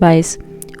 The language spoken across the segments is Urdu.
22।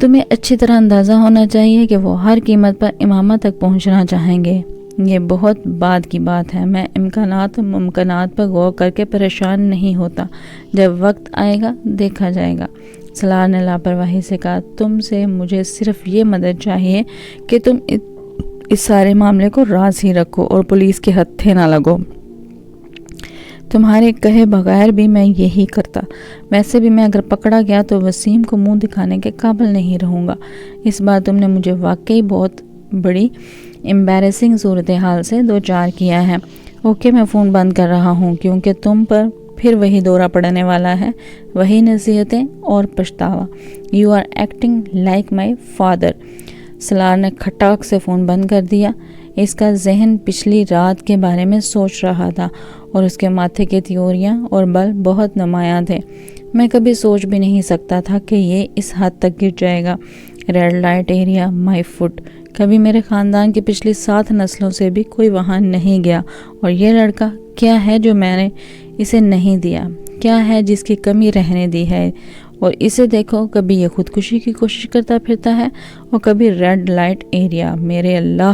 تمہیں اچھی طرح اندازہ ہونا چاہیے کہ وہ ہر قیمت پر امامہ تک پہنچنا چاہیں گے۔ یہ بہت بعد کی بات ہے۔ میں امکانات و ممکنات پر غور کر کے پریشان نہیں ہوتا۔ جب وقت آئے گا دیکھا جائے گا۔ سلار نے لاپرواہی سے کہا، تم سے مجھے صرف یہ مدد چاہیے کہ تم اس سارے معاملے کو راز ہی رکھو اور پولیس کے ہتھے نہ لگو۔ تمہارے کہے بغیر بھی میں یہی کرتا۔ ویسے بھی میں اگر پکڑا گیا تو وسیم کو منہ دکھانے کے قابل نہیں رہوں گا۔ اس بار تم نے مجھے واقعی بہت بڑی امبیرسنگ صورتحال سے دو چار کیا ہے۔ اوکے، میں فون بند کر رہا ہوں کیونکہ تم پر پھر وہی دورہ پڑنے والا ہے، وہی نصیحتیں اور پچھتاوا۔ You are acting like my father. Salar نے کھٹاک سے فون بند کر دیا۔ اس کا ذہن پچھلی رات کے بارے میں سوچ رہا تھا اور اس کے ماتھے کے تیوریاں اور بل بہت نمایاں تھے۔ میں کبھی سوچ بھی نہیں سکتا تھا کہ یہ اس حد تک گر جائے گا۔ ریڈ لائٹ ایریا مائی فٹ۔ کبھی میرے خاندان کی پچھلی 7 نسلوں سے بھی کوئی وہاں نہیں گیا، اور یہ لڑکا کیا ہے جو میں نے اسے نہیں دیا؟ کیا ہے جس کی کمی رہنے دی ہے؟ اور اسے دیکھو، کبھی یہ خودکشی کی کوشش کرتا پھرتا ہے اور کبھی ریڈ لائٹ ایریا۔ میرے اللہ،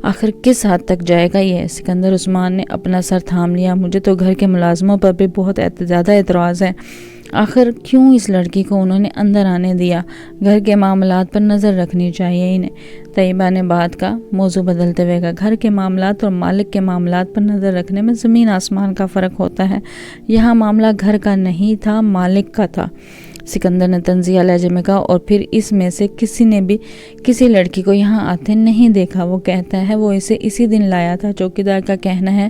آخر کس حد تک جائے گا یہ؟ سکندر عثمان نے اپنا سر تھام لیا۔ مجھے تو گھر کے ملازموں پر بھی بہت زیادہ اعتراض ہے۔ آخر کیوں اس لڑکی کو انہوں نے اندر آنے دیا؟ گھر کے معاملات پر نظر رکھنی چاہیے انہیں۔ طیبہ نے بات کا موضوع بدلتے ہوئے کہا، گھر کے معاملات اور مالک کے معاملات پر نظر رکھنے میں زمین آسمان کا فرق ہوتا ہے۔ یہاں معاملہ گھر کا نہیں تھا، مالک کا تھا۔ سکندر نے طنزیہ لہجے میں کہا، اور پھر اس میں سے کسی نے بھی کسی لڑکی کو یہاں آتے نہیں دیکھا۔ وہ کہتا ہے وہ اسے اسی دن لایا تھا۔ چوکیدار کا کہنا ہے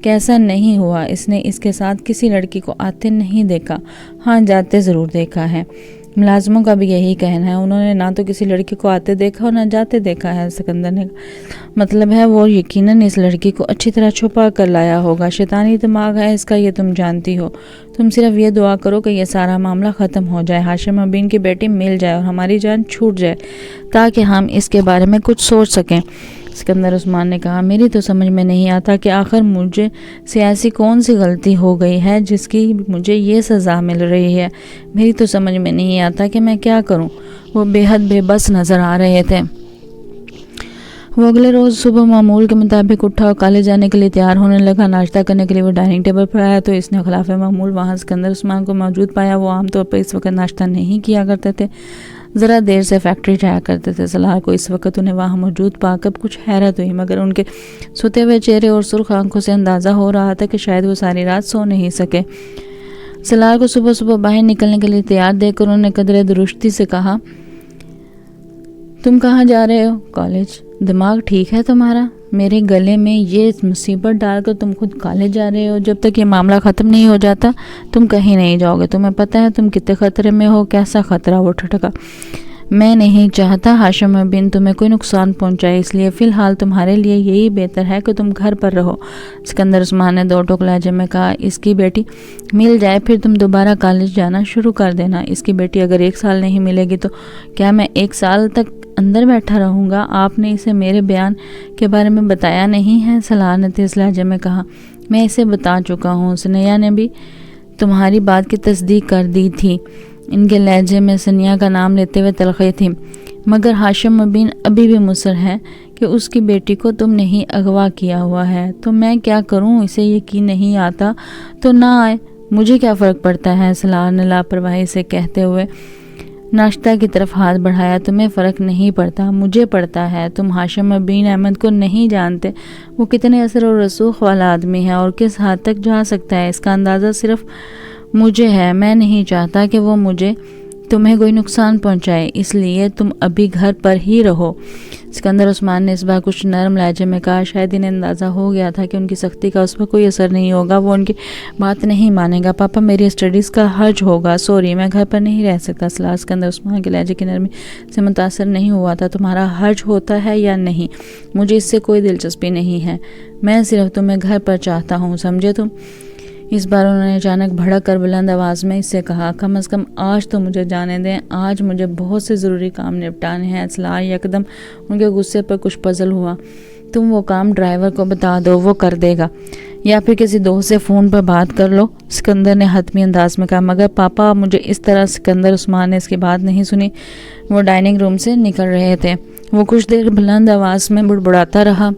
کہ ایسا نہیں ہوا، اس نے اس کے ساتھ کسی لڑکی کو آتے نہیں دیکھا۔ ہاں، جاتے ضرور دیکھا ہے۔ ملازموں کا بھی یہی کہنا ہے، انہوں نے نہ تو کسی لڑکی کو آتے دیکھا اور نہ جاتے دیکھا ہے۔ سکندر نے مطلب ہے وہ یقیناً اس لڑکی کو اچھی طرح چھپا کر لایا ہوگا۔ شیطانی دماغ ہے اس کا، یہ تم جانتی ہو۔ تم صرف یہ دعا کرو کہ یہ سارا معاملہ ختم ہو جائے، ہاشم ابین کی بیٹی مل جائے اور ہماری جان چھوٹ جائے، تاکہ ہم اس کے بارے میں کچھ سوچ سکیں۔ سکندر عثمان نے کہا، میری تو سمجھ میں نہیں آتا کہ آخر مجھے سیاسی کون سی غلطی ہو گئی ہے جس کی مجھے یہ سزا مل رہی ہے۔ میری تو سمجھ میں نہیں آتا کہ میں کیا کروں۔ وہ بے حد بے بس نظر آ رہے تھے۔ وہ اگلے روز صبح معمول کے مطابق اٹھا اور کالج جانے کے لیے تیار ہونے لگا۔ ناشتہ کرنے کے لیے وہ ڈائننگ ٹیبل پر آیا تو اس نے خلاف معمول وہاں سکندر عثمان کو موجود پایا۔ وہ عام طور پر اس وقت ناشتہ نہیں کیا کرتے تھے، ذرا دیر سے فیکٹری جایا کرتے تھے۔ سلار کو اس وقت انہیں وہاں موجود پا کر کچھ حیرت ہوئی، مگر ان کے سوتے ہوئے چہرے اور سرخ آنکھوں سے اندازہ ہو رہا تھا کہ شاید وہ ساری رات سو نہیں سکے۔ سلار کو صبح صبح باہر نکلنے کے لیے تیار دیکھ کر انہوں نے قدرے درشتی سے کہا، تم کہاں جا رہے ہو؟ کالج۔ دماغ ٹھیک ہے تمہارا؟ میرے گلے میں یہ مصیبت ڈال کر تم خود کالج جا رہے ہو؟ جب تک یہ معاملہ ختم نہیں ہو جاتا تم کہیں نہیں جاؤ گے۔ تمہیں پتہ ہے تم کتنے خطرے میں ہو؟ کیسا خطرہ؟ وہ ٹھٹکا، میں نہیں چاہتا ہاشم ابین تمہیں کوئی نقصان پہنچائے، اس لیے فی الحال تمہارے لیے یہی بہتر ہے کہ تم گھر پر رہو۔ سکندر عثمان نے دو ٹوک لہجے میں کہا، اس کی بیٹی مل جائے پھر تم دوبارہ کالج جانا شروع کر دینا۔ اس کی بیٹی اگر 1 سال نہیں ملے گی تو کیا میں 1 سال تک اندر بیٹھا رہوں گا؟ آپ نے اسے میرے بیان کے بارے میں بتایا نہیں ہے؟ سلار نے تیز لہجے میں کہا، میں اسے بتا چکا ہوں۔ سنیا نے بھی تمہاری بات کی تصدیق کر دی تھی۔ ان کے لہجے میں سنیا کا نام لیتے ہوئے تلخی تھی، مگر ہاشم ابین ابھی بھی مصر ہے کہ اس کی بیٹی کو تم نے ہی اغوا کیا ہوا ہے۔ تو میں کیا کروں؟ اسے یقین نہیں آتا تو نہ آئے، مجھے کیا فرق پڑتا ہے؟ سلار نے لاپرواہی سے کہتے ہوئے ناشتہ کی طرف ہاتھ بڑھایا، تمہیں فرق نہیں پڑتا، مجھے پڑتا ہے۔ تم ہاشم ابین احمد کو نہیں جانتے، وہ کتنے اثر و رسوخ والا آدمی ہے اور کس حد تک جا سکتا ہے، اس کا اندازہ صرف مجھے ہے۔ میں نہیں چاہتا کہ وہ تمہیں کوئی نقصان پہنچائے، اس لیے تم ابھی گھر پر ہی رہو۔ سکندر عثمان نے اس بار کچھ نرم لہجے میں کہا، شاید انہیں اندازہ ہو گیا تھا کہ ان کی سختی کا اس پر کوئی اثر نہیں ہوگا، وہ ان کی بات نہیں مانے گا۔ پاپا میری اسٹڈیز کا حرج ہوگا، سوری میں گھر پر نہیں رہ سکتا۔ سلار سکندر عثمان کے لہجے کی نرمی سے متاثر نہیں ہوا تھا۔ تمہارا حرج ہوتا ہے یا نہیں، مجھے اس سے کوئی دلچسپی نہیں ہے، میں صرف تمہیں گھر پر چاہتا ہوں، سمجھے تم؟ اس بار انہوں نے اچانک بھڑک کر بلند آواز میں اس سے کہا، کم از کم آج تو مجھے جانے دیں، آج مجھے بہت سے ضروری کام نپٹانے ہیں۔ سلار یکدم ان کے غصے پر کچھ پزل ہوا، تم وہ کام ڈرائیور کو بتا دو، وہ کر دے گا۔ یا پھر کسی دوست سے فون پر بات کر لو، سکندر نے حتمی انداز میں کہا۔ مگر پاپا مجھے اس طرح سکندر عثمان نے اس کی بات نہیں سنی۔ وہ ڈائننگ روم سے نکل رہے تھے۔ وہ کچھ دیر بلند آواز میں بڑبڑاتا رہا،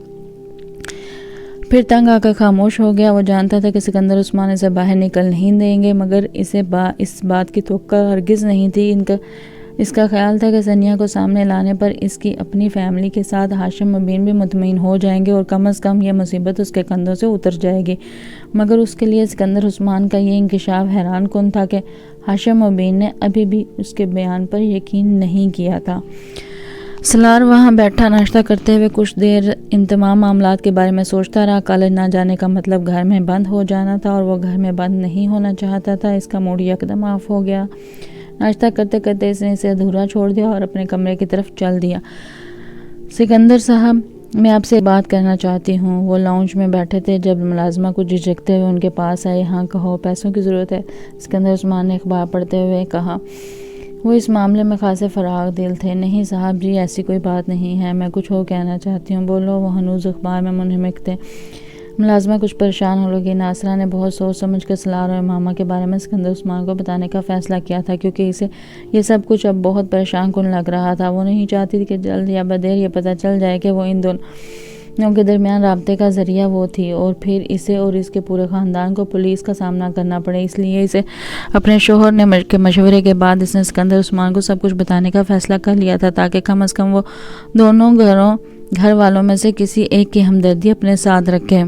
پھر تنگ آ کر خاموش ہو گیا۔ وہ جانتا تھا کہ سکندر عثمان اسے باہر نکل نہیں دیں گے، مگر اسے اس بات کی توقع ہرگز نہیں تھی۔ اس کا خیال تھا کہ ثانیہ کو سامنے لانے پر اس کی اپنی فیملی کے ساتھ ہاشم مبین بھی مطمئن ہو جائیں گے اور کم از کم یہ مصیبت اس کے کندھوں سے اتر جائے گی۔ مگر اس کے لیے سکندر عثمان کا یہ انکشاف حیران کن تھا کہ ہاشم مبین نے ابھی بھی اس کے بیان پر یقین نہیں کیا تھا۔ سلار وہاں بیٹھا ناشتہ کرتے ہوئے کچھ دیر ان تمام معاملات کے بارے میں سوچتا رہا۔ کالج نہ جانے کا مطلب گھر میں بند ہو جانا تھا اور وہ گھر میں بند نہیں ہونا چاہتا تھا۔ اس کا موڈ یکدم آف ہو گیا۔ ناشتہ کرتے کرتے اس نے اسے ادھورا چھوڑ دیا اور اپنے کمرے کی طرف چل دیا۔ سکندر صاحب، میں آپ سے بات کرنا چاہتی ہوں۔ وہ لاؤنج میں بیٹھے تھے جب ملازمہ کو جھجکتے ہوئے ان کے پاس آئے۔ ہاں کہو، پیسوں کی ضرورت ہے، سکندر عثمان نے اخبار پڑھتے ہوئے کہا۔ وہ اس معاملے میں خاصے فراغ دل تھے۔ نہیں صاحب جی، ایسی کوئی بات نہیں ہے، میں کچھ اور کہنا چاہتی ہوں۔ بولو۔ وہ ہنوز اخبار میں منہمک تھے۔ ملازمہ کچھ پریشان ہو لگی۔ ناصرہ نے بہت سوچ سمجھ کر سلار اور امامہ کے بارے میں سکندر عثمان کو بتانے کا فیصلہ کیا تھا، کیونکہ اسے یہ سب کچھ اب بہت پریشان کن لگ رہا تھا۔ وہ نہیں چاہتی تھی کہ جلد یا بدیر یہ پتہ چل جائے کہ وہ ان دونوں کے درمیان رابطے کا ذریعہ وہ تھی، اور پھر اسے اور اس کے پورے خاندان کو پولیس کا سامنا کرنا پڑے۔ اس لیے اسے اپنے شوہر نے مشورے کے بعد اس نے سکندر عثمان کو سب کچھ بتانے کا فیصلہ کر لیا تھا، تاکہ کم از کم وہ دونوں گھر والوں میں سے کسی ایک کی ہمدردی اپنے ساتھ رکھے۔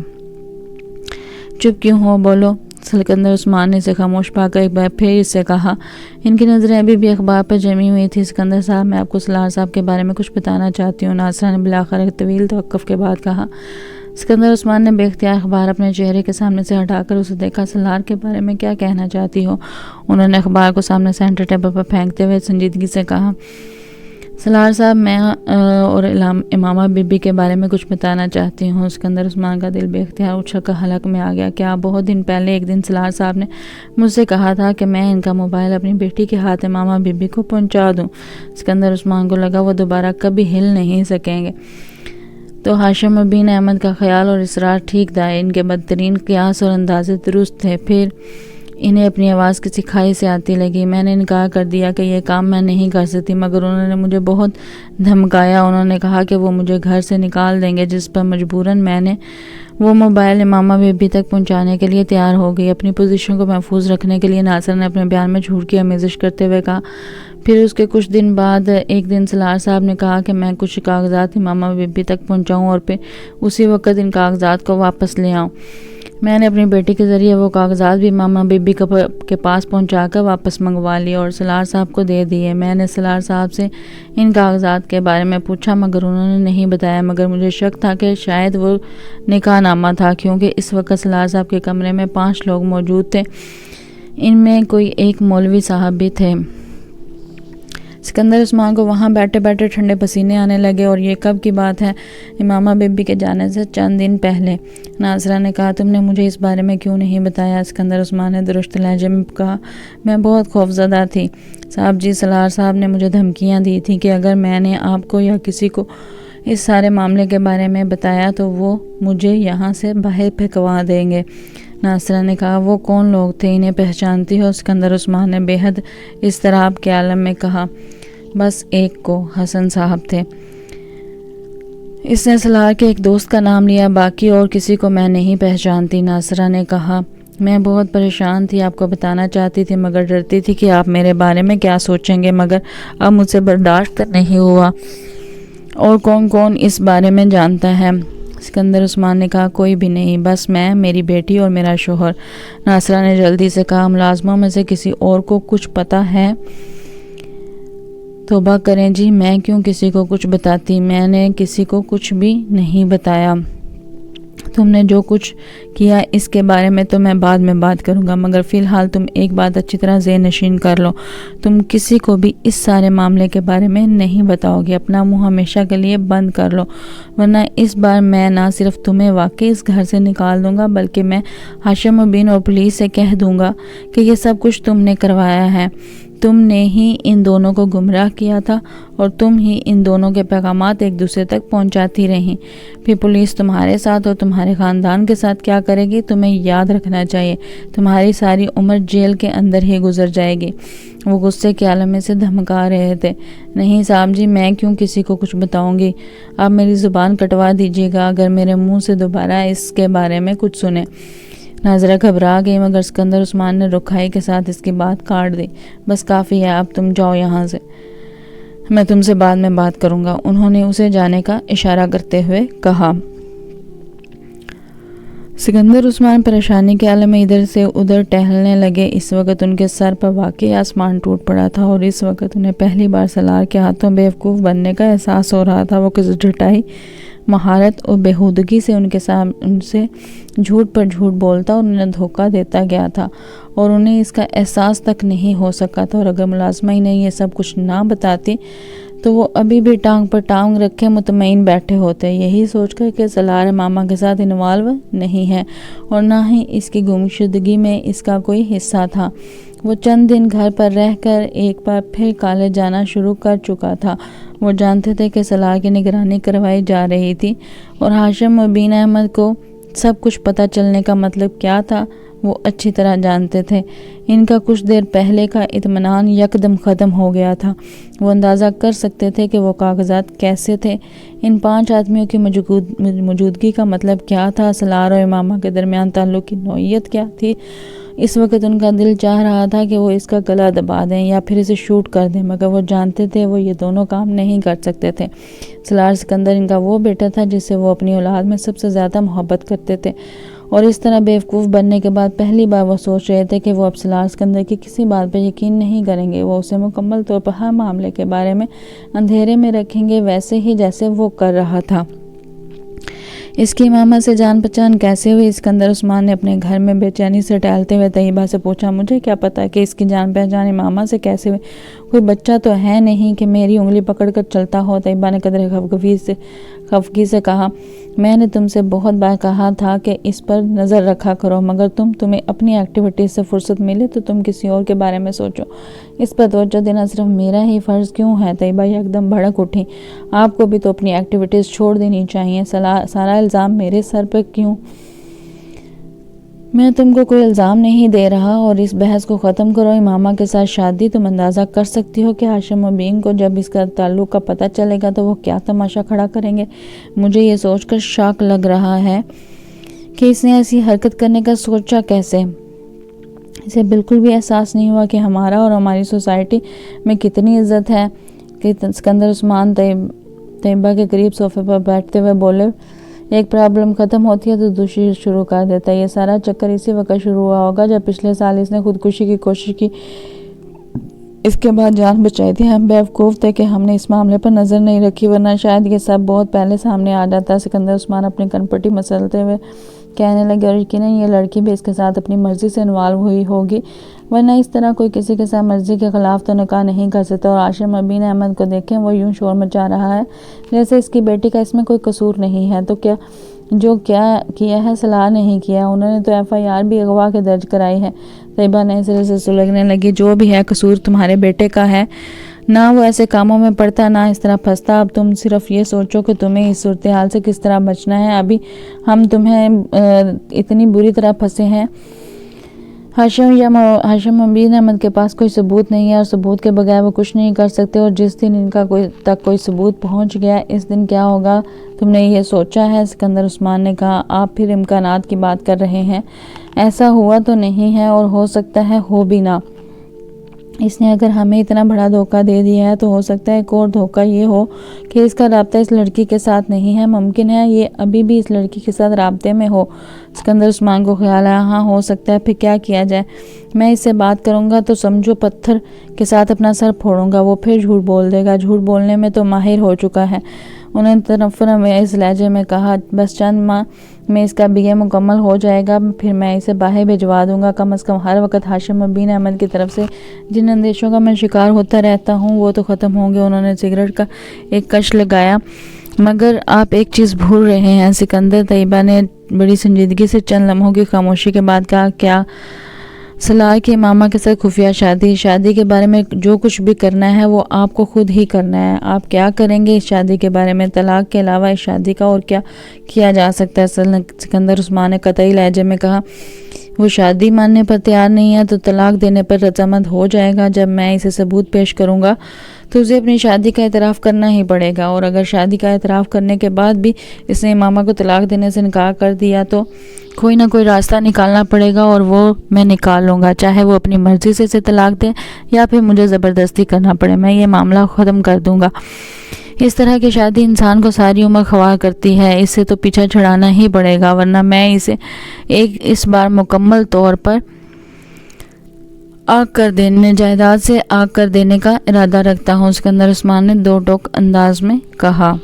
چپ کیوں ہو، بولو۔ سکندر عثمان نے اسے خاموش پا کر ایک بار پھر اس سے کہا۔ ان کی نظریں ابھی بھی اخبار پر جمی ہوئی تھی۔ سکندر صاحب، میں آپ کو سلار صاحب کے بارے میں کچھ بتانا چاہتی ہوں، ناصرہ نے بلاخر ایک طویل توقف کے بعد کہا۔ سکندر عثمان نے بے اختیار اخبار اپنے چہرے کے سامنے سے ہٹا کر اسے دیکھا۔ سلار کے بارے میں کیا کہنا چاہتی ہو؟ انہوں نے اخبار کو سامنے سینٹر ٹیبل پر پھینکتے ہوئے سنجیدگی سے کہا۔ سلار صاحب، میں اور امامہ بی بی کے بارے میں کچھ بتانا چاہتی ہوں۔ سکندر عثمان کا دل بے اختیار اچھل کر حلق میں آ گیا۔ کیا بہت دن پہلے ایک دن سلار صاحب نے مجھ سے کہا تھا کہ میں ان کا موبائل اپنی بیٹی کے ہاتھ امامہ بی بی کو پہنچا دوں؟ سکندر عثمان کو لگا وہ دوبارہ کبھی ہل نہیں سکیں گے۔ تو ہاشم مبین احمد کا خیال اور اصرار ٹھیک تھا، ان کے بدترین قیاس اور اندازے درست تھے۔ پھر انہیں اپنی آواز کسی کھائی سے آتی لگی۔ میں نے انکار کر دیا کہ یہ کام میں نہیں کر سکتی، مگر انہوں نے مجھے بہت دھمکایا۔ انہوں نے کہا کہ وہ مجھے گھر سے نکال دیں گے، جس پر مجبوراً میں نے وہ موبائل امامہ بی بی تک پہنچانے کے لیے تیار ہو گئی۔ اپنی پوزیشن کو محفوظ رکھنے کے لیے ناصر نے اپنے بیان میں جھوٹ کی آمیزش کرتے ہوئے کہا۔ پھر اس کے کچھ دن بعد ایک دن سلار صاحب نے کہا کہ میں کچھ کاغذات امامہ بی بی تک پہنچاؤں اور پھر اسی وقت ان کاغذات کو واپس لے آؤں۔ میں نے اپنی بیٹی کے ذریعے وہ کاغذات بھی امامہ بی بی کے پاس پہنچا کر واپس منگوا لیے اور سلار صاحب کو دے دیے۔ میں نے سلار صاحب سے ان کاغذات کے بارے میں پوچھا، مگر انہوں نے نہیں بتایا، مگر مجھے شک تھا کہ شاید وہ نکاح نامہ تھا، کیونکہ اس وقت سلار صاحب کے کمرے میں 5 لوگ موجود تھے، ان میں کوئی ایک مولوی صاحب بھی تھے۔ سکندر عثمان کو وہاں بیٹھے بیٹھے ٹھنڈے پسینے آنے لگے۔ اور یہ کب کی بات ہے؟ امامہ بی بی کے جانے سے چند دن پہلے۔ ناصرہ نے کہا۔ تم نے مجھے اس بارے میں کیوں نہیں بتایا؟ سکندر عثمان نے درست لہجے میں کہا۔ میں بہت خوفزدہ تھی صاحب جی، سلار صاحب نے مجھے دھمکیاں دی تھیں کہ اگر میں نے آپ کو یا کسی کو اس سارے معاملے کے بارے میں بتایا تو وہ مجھے یہاں سے باہر پھینکوا دیں گے۔ ناصرہ نے کہا۔ وہ کون لوگ تھے؟ انہیں پہچانتی ہو؟ سکندر عثمان نے بے حد اضطراب کے عالم میں کہا۔ بس ایک کو، حسن صاحب تھے۔ اس نے سلار کے ایک دوست کا نام لیا، باقی اور کسی کو میں نہیں پہچانتی۔ ناصرہ نے کہا۔ میں بہت پریشان تھی، آپ کو بتانا چاہتی تھی، مگر ڈرتی تھی کہ آپ میرے بارے میں کیا سوچیں گے، مگر اب مجھ سے برداشت نہیں ہوا۔ اور کون کون اس بارے میں جانتا ہے؟ سکندر عثمان نے کہا۔ کوئی بھی نہیں، بس میں، میری بیٹی اور میرا شوہر۔ ناصرہ نے جلدی سے کہا۔ ملازموں میں سے کسی اور کو کچھ پتہ ہے؟ توبہ کریں جی، میں کیوں کسی کو کچھ بتاتی؟ میں نے کسی کو کچھ بھی نہیں بتایا۔ تم نے جو کچھ کیا اس کے بارے میں تو میں بعد میں بات کروں گا، مگر فی الحال تم ایک بات اچھی طرح ذہن نشین کر لو، تم کسی کو بھی اس سارے معاملے کے بارے میں نہیں بتاؤ گے۔ اپنا منہ ہمیشہ کے لیے بند کر لو، ورنہ اس بار میں نہ صرف تمہیں واقعی اس گھر سے نکال دوں گا، بلکہ میں ہاشم مبین اور پولیس سے کہہ دوں گا کہ یہ سب کچھ تم نے کروایا ہے۔ تم نے ہی ان دونوں کو گمراہ کیا تھا اور تم ہی ان دونوں کے پیغامات ایک دوسرے تک پہنچاتی رہیں۔ پھر پولیس تمہارے ساتھ اور تمہارے خاندان کے ساتھ کیا کرے گی تمہیں یاد رکھنا چاہیے، تمہاری ساری عمر جیل کے اندر ہی گزر جائے گی۔ وہ غصے کے عالم میں سے دھمکا رہے تھے۔ نہیں صاحب جی، میں کیوں کسی کو کچھ بتاؤں گی، آپ میری زبان کٹوا دیجیے گا اگر میرے منہ سے دوبارہ اس کے بارے میں کچھ سنیں۔ ناظرہ گھبرا گئی، مگر سکندر عثمان نے رکھائی کے ساتھ اس کی بات کاٹ دی۔ بس کافی ہے، اب تم جاؤ یہاں سے، میں تم سے بعد میں بات کروں گا، انہوں نے اسے جانے کا اشارہ کرتے ہوئے کہا۔ سکندر عثمان پریشانی کے عالم میں ادھر سے ادھر ٹہلنے لگے۔ اس وقت ان کے سر پر واقعی آسمان ٹوٹ پڑا تھا اور اس وقت انہیں پہلی بار سالار کے ہاتھوں بیوقوف بننے کا احساس ہو رہا تھا۔ وہ کس ڈٹائی، مہارت اور بےہودگی سے ان سے جھوٹ پر جھوٹ بولتا اور انہیں دھوکہ دیتا گیا تھا اور انہیں اس کا احساس تک نہیں ہو سکا تھا، اور اگر ملازمہ انہیں یہ سب کچھ نہ بتاتی تو وہ ابھی بھی ٹانگ پر ٹانگ رکھے مطمئن بیٹھے ہوتے، یہی سوچ کر کہ سالار ماما کے ساتھ انوالو نہیں ہے اور نہ ہی اس کی گمشدگی میں اس کا کوئی حصہ تھا۔ وہ چند دن گھر پر رہ کر ایک بار پھر کالج جانا شروع کر چکا تھا۔ وہ جانتے تھے کہ سالار کی نگرانی کروائی جا رہی تھی اور ہاشم مبین احمد کو سب کچھ پتہ چلنے کا مطلب کیا تھا وہ اچھی طرح جانتے تھے۔ ان کا کچھ دیر پہلے کا اطمینان یکدم ختم ہو گیا تھا۔ وہ اندازہ کر سکتے تھے کہ وہ کاغذات کیسے تھے، ان 5 آدمیوں کی موجودگی کا مطلب کیا تھا، سالار اور امامہ کے درمیان تعلق کی نوعیت کیا تھی۔ اس وقت ان کا دل چاہ رہا تھا کہ وہ اس کا گلا دبا دیں یا پھر اسے شوٹ کر دیں، مگر وہ جانتے تھے وہ یہ دونوں کام نہیں کر سکتے تھے۔ سالار سکندر ان کا وہ بیٹا تھا جس سے وہ اپنی اولاد میں سب سے زیادہ محبت کرتے تھے، اور اس طرح بیوقوف بننے کے بعد پہلی بار وہ سوچ رہے تھے کہ وہ اب سالار سکندر کی کسی بات پر یقین نہیں کریں گے۔ وہ اسے مکمل طور پر ہر معاملے کے بارے میں اندھیرے میں رکھیں گے، ویسے ہی جیسے وہ کر رہا تھا۔ اس کی امامہ سے جان پہچان کیسے ہوئی؟ سکندر عثمان نے اپنے گھر میں بے چینی سے ٹہلتے ہوئے طیبہ سے پوچھا۔ مجھے کیا پتا کہ اس کی جان پہچان امامہ سے کیسے ہوئی؟ کوئی بچہ تو ہے نہیں کہ میری انگلی پکڑ کر چلتا ہو، طیبہ نے قدرے خفگی سے کہا۔ میں نے تم سے بہت بار کہا تھا کہ اس پر نظر رکھا کرو، مگر تمہیں اپنی ایکٹیویٹیز سے فرصت ملے تو تم کسی اور کے بارے میں سوچو، اس پر توجہ دینا صرف میرا ہی فرض کیوں ہے؟ طیبہ یکدم بھڑک اٹھی۔ آپ کو بھی تو اپنی ایکٹیویٹیز چھوڑ دینی چاہیے، سارا الزام میرے سر پہ کیوں؟ میں تم کو کوئی الزام نہیں دے رہا، اور اس بحث کو ختم کرو۔ امامہ کے ساتھ شادی، تم اندازہ کر سکتی ہو کہ ہاشم مبین کو جب اس کا تعلق کا پتہ چلے گا تو وہ کیا تماشا کھڑا کریں گے؟ مجھے یہ سوچ کر شاک لگ رہا ہے کہ اس نے ایسی حرکت کرنے کا سوچا کیسے۔ اسے بالکل بھی احساس نہیں ہوا کہ ہمارا اور ہماری سوسائٹی میں کتنی عزت ہے۔ کہ سکندر عثمان طیبہ کے قریب صوفے پر بیٹھتے ہوئے بولے، ایک پرابلم ختم ہوتی ہے تو دوسری شروع کر دیتا ہے۔ یہ سارا چکر اسی وقت شروع ہوا ہوگا جب پچھلے سال اس نے خودکشی کی کوشش کی، اس کے بعد جان بچائی تھی۔ ہم بیوقوف تھے کہ ہم نے اس معاملے پر نظر نہیں رکھی، ورنہ شاید یہ سب بہت پہلے سامنے آ جاتا۔ سکندر عثمان اپنی کنپٹی مسلتے ہوئے کہنے لگے، اور یقیناً یہ لڑکی بھی اس کے ساتھ اپنی مرضی سے انوالو ہوئی ہوگی، ورنہ اس طرح کوئی کسی کے ساتھ مرضی کے خلاف تو نکاح نہیں کر سکتا۔ اور ہاشم مبین احمد کو دیکھیں، وہ یوں شور مچا رہا ہے جیسے اس کی بیٹی کا اس میں کوئی قصور نہیں ہے۔ تو جو کیا ہے سالار نہیں کیا، انہوں نے تو FIR بھی اغوا کے درج کرائی ہے۔ طیبہ نئے سرے سے سلگنے لگی، جو بھی ہے قصور تمہارے بیٹے کا ہے، نہ وہ ایسے کاموں میں پڑتا نہ اس طرح پھنستا۔ اب تم صرف یہ سوچو کہ تمہیں اس صورتحال سے کس طرح بچنا ہے۔ ابھی ہم تمہیں اتنی بری طرح پھنسے ہیں۔ ہاشم مبین احمد کے پاس کوئی ثبوت نہیں ہے اور ثبوت کے بغیر وہ کچھ نہیں کر سکتے، اور جس دن ان کا تک کوئی ثبوت پہنچ گیا اس دن کیا ہوگا تم نے یہ سوچا ہے؟ سکندر عثمان نے کہا، آپ پھر امکانات کی بات کر رہے ہیں، ایسا ہوا تو نہیں ہے اور ہو سکتا ہے ہو بھی نہ۔ اس نے اگر ہمیں اتنا بڑا دھوکہ دے دیا ہے تو ہو سکتا ہے ایک اور دھوکہ یہ ہو کہ اس کا رابطہ اس لڑکی کے ساتھ نہیں ہے، ممکن ہے یہ ابھی بھی اس لڑکی کے ساتھ رابطے میں ہو۔ سکندر عثمان کو خیال آیا، ہاں ہو سکتا ہے، پھر کیا کیا جائے؟ میں اس سے بات کروں گا تو سمجھو پتھر کے ساتھ اپنا سر پھوڑوں گا، وہ پھر جھوٹ بول دے گا، جھوٹ بولنے میں تو ماہر ہو چکا ہے۔ انہوں نے تنفر میں اس لہجے میں کہا، بس چند ماہ میں اس کا BA مکمل ہو جائے گا، پھر میں اسے باہر بھجوا دوں گا۔ کم از کم ہر وقت ہاشم مبین احمد کی طرف سے جن اندیشوں کا میں شکار ہوتا رہتا ہوں وہ تو ختم ہوں گے۔ انہوں نے سگریٹ کا ایک کش لگایا۔ مگر آپ ایک چیز بھول رہے ہیں سکندر، طیبہ نے بڑی سنجیدگی سے چند لمحوں کی خاموشی کے بعد کہا۔ کیا؟ سلار کے ماما کے ساتھ خفیہ شادی کے بارے میں جو کچھ بھی کرنا ہے وہ آپ کو خود ہی کرنا ہے. آپ کیا کریں گے اس شادی کے بارے میں؟ طلاق کے علاوہ اس شادی کا اور کیا کیا جا سکتا ہے؟ سکندر عثمان نے قطعی لہجے میں کہا. وہ شادی ماننے پر تیار نہیں ہے تو طلاق دینے پر رضامند ہو جائے گا. جب میں اسے ثبوت پیش کروں گا تو اسے اپنی شادی کا اعتراف کرنا ہی پڑے گا، اور اگر شادی کا اعتراف کرنے کے بعد بھی اس نے ماما کو طلاق دینے سے انکار کر دیا تو کوئی نہ کوئی راستہ نکالنا پڑے گا، اور وہ میں نکال لوں گا، چاہے وہ اپنی مرضی سے اسے طلاق دے یا پھر مجھے زبردستی کرنا پڑے. میں یہ معاملہ ختم کر دوں گا. اس طرح کی شادی انسان کو ساری عمر خوار کرتی ہے. اس سے تو پیچھا چھڑانا ہی پڑے گا، ورنہ میں اسے اس بار مکمل طور پر جائیداد سے آگ کر دینے کا ارادہ رکھتا ہوں. سکندر عثمان نے دو ٹوک انداز میں کہا.